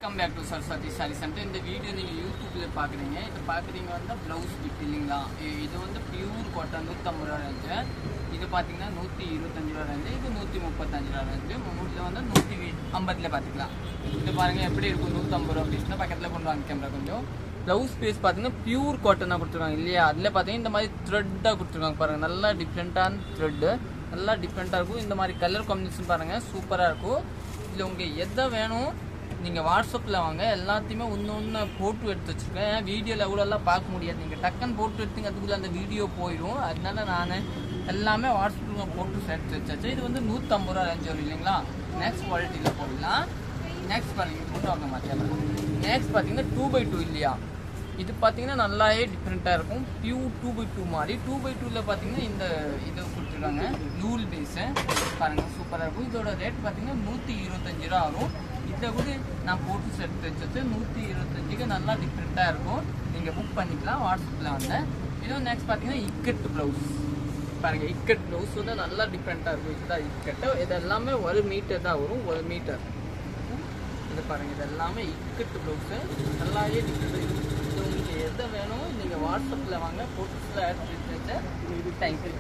Welcome back to Saraswati Saree Center. இந்த video நீங்கள் யூடியூப்ல பார்க்குறீங்க. இது பார்க்குறீங்க வந்து ப்ளவுஸ் பிட் இல்லைங்களா. இது வந்து பியூர் காட்டன் 150 ரூபா ரேஞ்சு. இது பார்த்தீங்கன்னா 125 ரூபா ரேஞ்சு. இது 135 ரூபா ரேஞ்சு. இதில் வந்து 150ல பார்த்துக்கலாம். இது பாருங்கள் எப்படி இருக்கும். 150 ரூபா பீஸ் தான். பக்கத்தில் கொண்டு வாங்க கேமரா கொஞ்சம். ப்ளவுஸ் பீஸ் பார்த்தீங்கன்னா பியூர் காட்டனாக கொடுத்துருக்காங்க இல்லையா. அதில் பார்த்தீங்கன்னா இந்த மாதிரி த்ரெட்டாக கொடுத்துருக்காங்க பாருங்கள். நல்லா டிஃப்ரெண்ட்டான த்ரெட்டு, நல்லா டிஃப்ரெண்ட்டாக இருக்கும். இந்த மாதிரி கலர் காம்பினேஷன் பாருங்கள், சூப்பராக இருக்கும். இதில் உங்களுக்கு எதை வேணும் நீங்கள் வாட்ஸ்அப்பில் வாங்க. எல்லாத்தையுமே ஒன்று போட்டு எடுத்து வச்சுருக்கேன். வீடியோவில் எவ்வளோலாம் பார்க்க முடியாது. நீங்கள் டக்குன்னு போட்டு எடுத்துங்க, அதுக்குள்ளே அந்த வீடியோ போயிடும். அதனால நான் எல்லாமே வாட்ஸ்அப்பில் போட்டு எடுத்து வச்சாச்சு. இது வந்து 150 ரூபா ரேஞ்ச் வரும் இல்லைங்களா. நெக்ஸ்ட் குவாலிட்டியில் போடலாம். நெக்ஸ்ட் பார்த்தீங்கன்னா போட்டு வாங்க மாற்றியா. நெக்ஸ்ட் பார்த்தீங்கன்னா 2x2 இல்லையா. இது பார்த்தீங்கன்னா நல்லாவே டிஃப்ரெண்ட்டாக இருக்கும். பியூர் 2x2 மாதிரி. 2x2ல பார்த்தீங்கன்னா இந்த இதை கொடுத்துருக்காங்க நூல் பேஸு பாருங்கள், சூப்பராக இருக்கும். இதோட ரேட் பார்த்தீங்கன்னா 125 ரூபா ஆகும். இதை கூட நான் போட்டு செட் வச்சது 125க்கு நல்லா டிஃப்ரெண்ட்டாக இருக்கும். நீங்கள் புக் பண்ணிக்கலாம் வாட்ஸ்அப்பில் வந்து. இதுவும் நெக்ஸ்ட் பார்த்தீங்கன்னா இக்கட் ப்ளவுஸ் பாருங்கள். இக்கட் ப்ளவுஸ் வந்து நல்லா டிஃப்ரெண்ட்டாக இருக்கும். இதுதான் இக்கட்டு. இது எல்லாமே 1 மீட்டர் தான் வரும். 1 மீட்டர் இது பாருங்கள். இது எல்லாமே இக்கட் ப்ளவுஸு நல்லாவே டிஃப்ரெண்ட் இருக்கும். இது உங்களுக்கு எதை வேணும் நீங்கள் வாட்ஸ்அப்பில் வாங்க, போட்டோஸில் ஆட் பண்ணி வச்சு தேங்க்யூ.